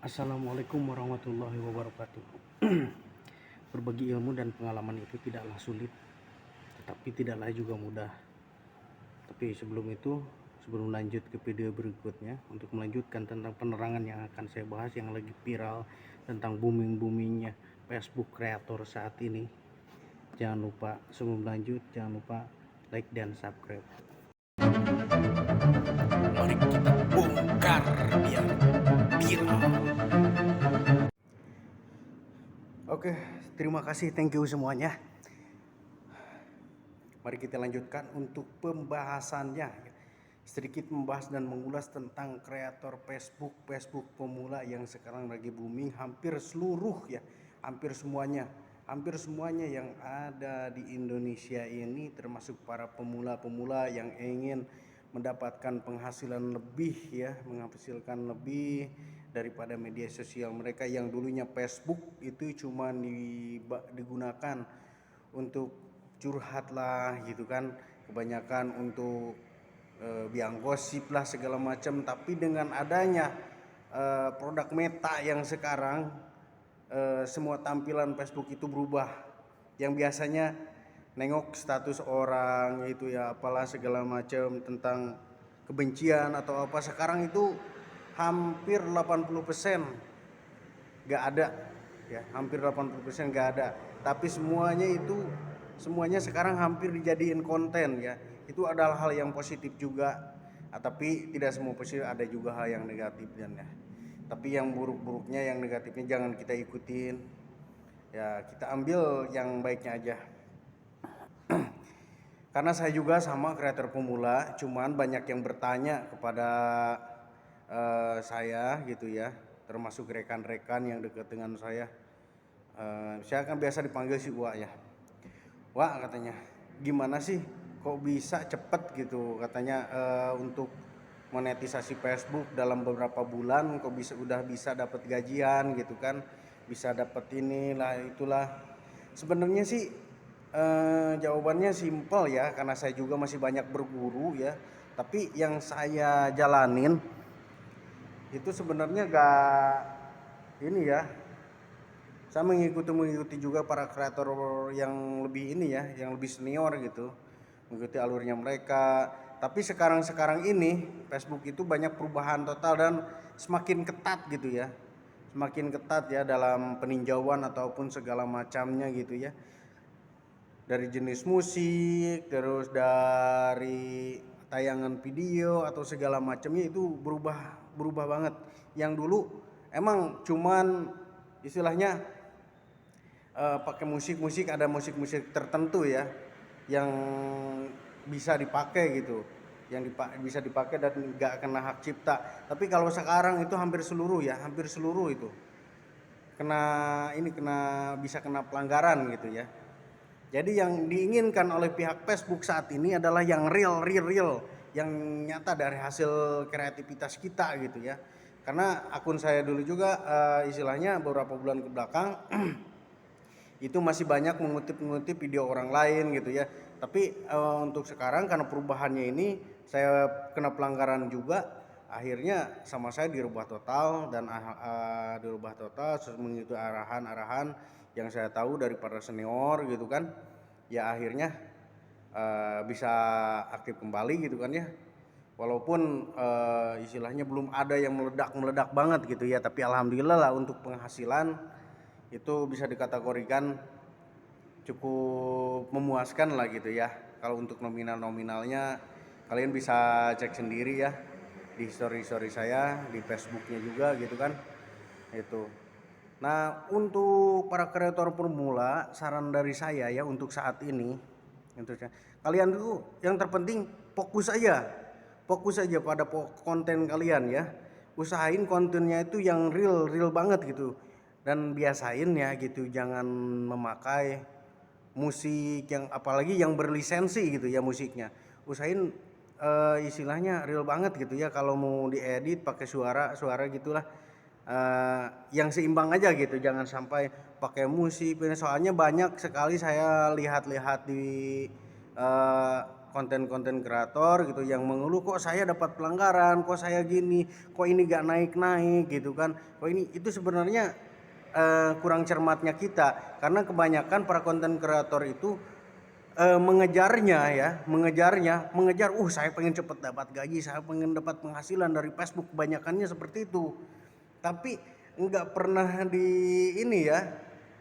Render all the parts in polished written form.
Assalamualaikum warahmatullahi wabarakatuh. Berbagi ilmu dan pengalaman itu tidaklah sulit, tetapi tidaklah juga mudah. Tapi sebelum lanjut ke video berikutnya, untuk melanjutkan tentang penerangan yang akan saya bahas yang lagi viral tentang boomingnya Facebook kreator saat ini. Sebelum lanjut, jangan lupa like dan subscribe. Mari kita bongkar biar viral. Oke, terima kasih, thank you semuanya. Mari kita lanjutkan untuk pembahasannya. Sedikit membahas dan mengulas tentang kreator Facebook pemula yang sekarang lagi booming. Hampir semuanya yang ada di Indonesia ini, termasuk para pemula-pemula yang ingin mendapatkan penghasilan lebih menghasilkan lebih daripada media sosial mereka. Yang dulunya Facebook itu cuma digunakan untuk curhat lah gitu kan, kebanyakan untuk biang gosip lah segala macam. Tapi dengan adanya produk Meta yang sekarang, semua tampilan Facebook itu berubah. Yang biasanya nengok status orang itu ya apalah segala macam tentang kebencian atau apa, sekarang itu hampir 80% nggak ada ya, hampir 80% nggak ada. Tapi semuanya sekarang hampir dijadiin konten ya. Itu adalah hal yang positif juga. Tapi tidak semua positif, ada juga hal yang negatif dan ya. Tapi yang buruk-buruknya, yang negatifnya jangan kita ikutin. Ya, kita ambil yang baiknya aja. Karena saya juga sama kreator pemula, cuman banyak yang bertanya kepada saya gitu ya, termasuk rekan-rekan yang dekat dengan saya. Saya kan biasa dipanggil si Wak ya. Wak, katanya, gimana sih kok bisa cepet gitu katanya, untuk monetisasi Facebook dalam beberapa bulan kok udah bisa dapat gajian gitu kan, bisa dapat inilah itulah. Sebenarnya sih jawabannya simpel ya, karena saya juga masih banyak berguru ya. Tapi yang saya jalanin itu sebenarnya gak ini ya, saya mengikuti juga para kreator yang lebih ini ya, yang lebih senior gitu, mengikuti alurnya mereka. Tapi sekarang ini Facebook itu banyak perubahan total dan semakin ketat gitu ya, semakin ketat ya dalam peninjauan ataupun segala macamnya gitu ya. Dari jenis musik, terus dari tayangan video atau segala macamnya itu berubah banget. Yang dulu emang cuman istilahnya pakai musik ada musik tertentu ya yang bisa dipakai gitu, yang bisa dipakai dan nggak kena hak cipta. Tapi kalau sekarang itu hampir seluruh itu bisa kena pelanggaran gitu ya. Jadi yang diinginkan oleh pihak Facebook saat ini adalah yang real, yang nyata dari hasil kreativitas kita gitu ya. Karena akun saya dulu juga istilahnya beberapa bulan ke belakang itu masih banyak mengutip video orang lain gitu ya. Tapi untuk sekarang karena perubahannya ini saya kena pelanggaran juga, akhirnya sama saya dirubah total dan mengikuti arahan yang saya tahu dari para senior gitu kan. Ya akhirnya bisa aktif kembali gitu kan ya. Walaupun istilahnya belum ada yang meledak banget gitu ya, tapi alhamdulillah lah untuk penghasilan itu bisa dikategorikan cukup memuaskan lah gitu ya. Kalau untuk nominalnya kalian bisa cek sendiri ya di story saya di Facebooknya juga gitu kan itu. Nah, untuk para kreator pemula, saran dari saya ya untuk saat ini, kalian dulu yang terpenting fokus aja pada konten kalian ya. Usahain kontennya itu yang real banget gitu. Dan biasain ya gitu, jangan memakai musik yang apalagi yang berlisensi gitu ya musiknya. Usahain istilahnya real banget gitu ya, kalau mau diedit pakai suara gitulah. Yang seimbang aja gitu, jangan sampai pakai musik. Soalnya banyak sekali saya lihat di konten-konten kreator gitu yang mengeluh, kok saya dapat pelanggaran, kok saya gini, kok ini gak naik-naik gitu kan. Kok ini itu sebenarnya kurang cermatnya kita, karena kebanyakan para konten kreator itu mengejar, saya pengen cepet dapat gaji, saya pengen dapat penghasilan dari Facebook, kebanyakannya seperti itu. Tapi nggak pernah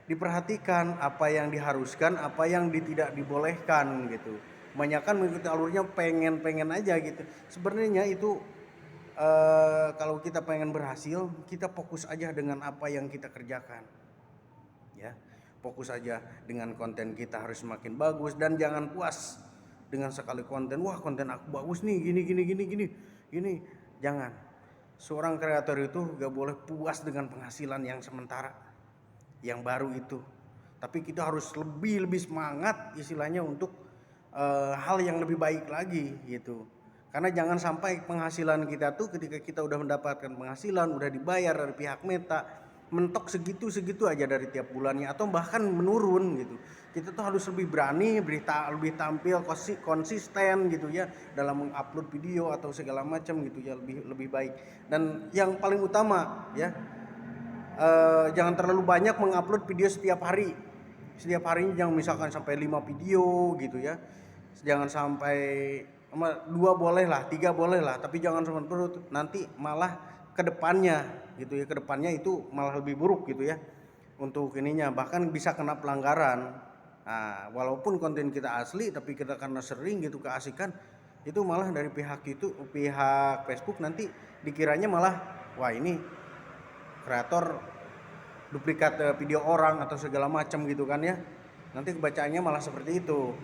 diperhatikan apa yang diharuskan, apa yang tidak dibolehkan gitu. Kebanyakan mengikuti alurnya, pengen aja gitu. Sebenarnya itu kalau kita pengen berhasil, kita fokus aja dengan apa yang kita kerjakan, ya. Fokus aja dengan konten kita harus semakin bagus, dan jangan puas dengan sekali konten, wah konten aku bagus nih, gini. Jangan. Seorang kreator itu gak boleh puas dengan penghasilan yang sementara, yang baru itu. Tapi kita harus lebih semangat istilahnya untuk hal yang lebih baik lagi gitu. Karena jangan sampai penghasilan kita tuh ketika kita udah mendapatkan penghasilan, udah dibayar dari pihak Meta, mentok segitu aja dari tiap bulannya, atau bahkan menurun gitu. Kita tuh harus lebih berani, lebih tampil konsisten gitu ya dalam mengupload video atau segala macam gitu ya, lebih baik. Dan yang paling utama ya, jangan terlalu banyak mengupload video setiap hari. Setiap harinya jangan misalkan sampai 5 video gitu ya. Jangan sampai 2 boleh lah, 3 boleh lah, tapi jangan sampai perut, nanti malah kedepannya gitu ya, kedepannya itu malah lebih buruk gitu ya untuk ininya, bahkan bisa kena pelanggaran. Nah, walaupun konten kita asli, tapi kita karena sering gitu keasikan, itu malah dari pihak Facebook nanti dikiranya malah, wah ini kreator duplikat video orang atau segala macam gitu kan ya. Nanti kebacaannya malah seperti itu.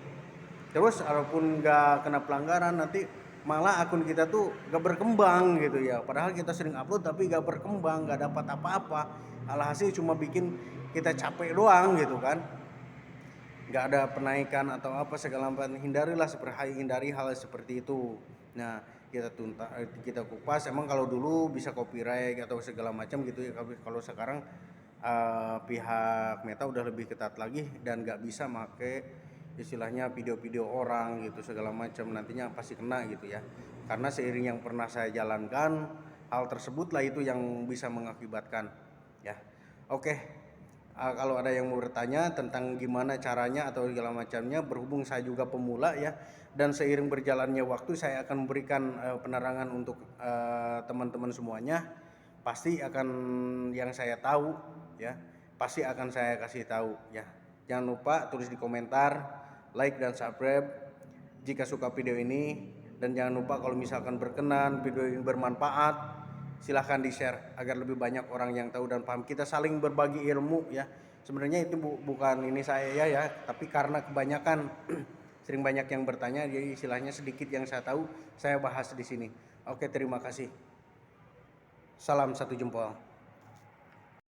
Terus walaupun nggak kena pelanggaran, nanti malah akun kita tuh gak berkembang gitu ya. Padahal kita sering upload tapi gak berkembang, gak dapat apa-apa. Alhasil cuma bikin kita capek doang gitu kan. Gak ada penaikan atau apa segala macam. Hindari hal seperti itu. Nah, kita kupas. Emang kalau dulu bisa copyright atau segala macam gitu ya. Kalau sekarang pihak Meta udah lebih ketat lagi dan gak bisa make istilahnya video-video orang gitu segala macam, nantinya pasti kena gitu ya. Karena seiring yang pernah saya jalankan, hal tersebutlah itu yang bisa mengakibatkan ya. Oke, kalau ada yang mau bertanya tentang gimana caranya atau segala macamnya, berhubung saya juga pemula ya, dan seiring berjalannya waktu saya akan memberikan penerangan untuk teman-teman semuanya. Pasti akan yang saya tahu ya, pasti akan saya kasih tahu ya. Jangan lupa tulis di komentar, like dan subscribe jika suka video ini, dan jangan lupa kalau misalkan berkenan, video ini bermanfaat, silahkan di share agar lebih banyak orang yang tahu dan paham. Kita saling berbagi ilmu ya. Sebenarnya itu bukan ini saya ya, tapi karena kebanyakan sering banyak yang bertanya, jadi istilahnya sedikit yang saya tahu saya bahas di sini. Oke, terima kasih. Salam satu jempol.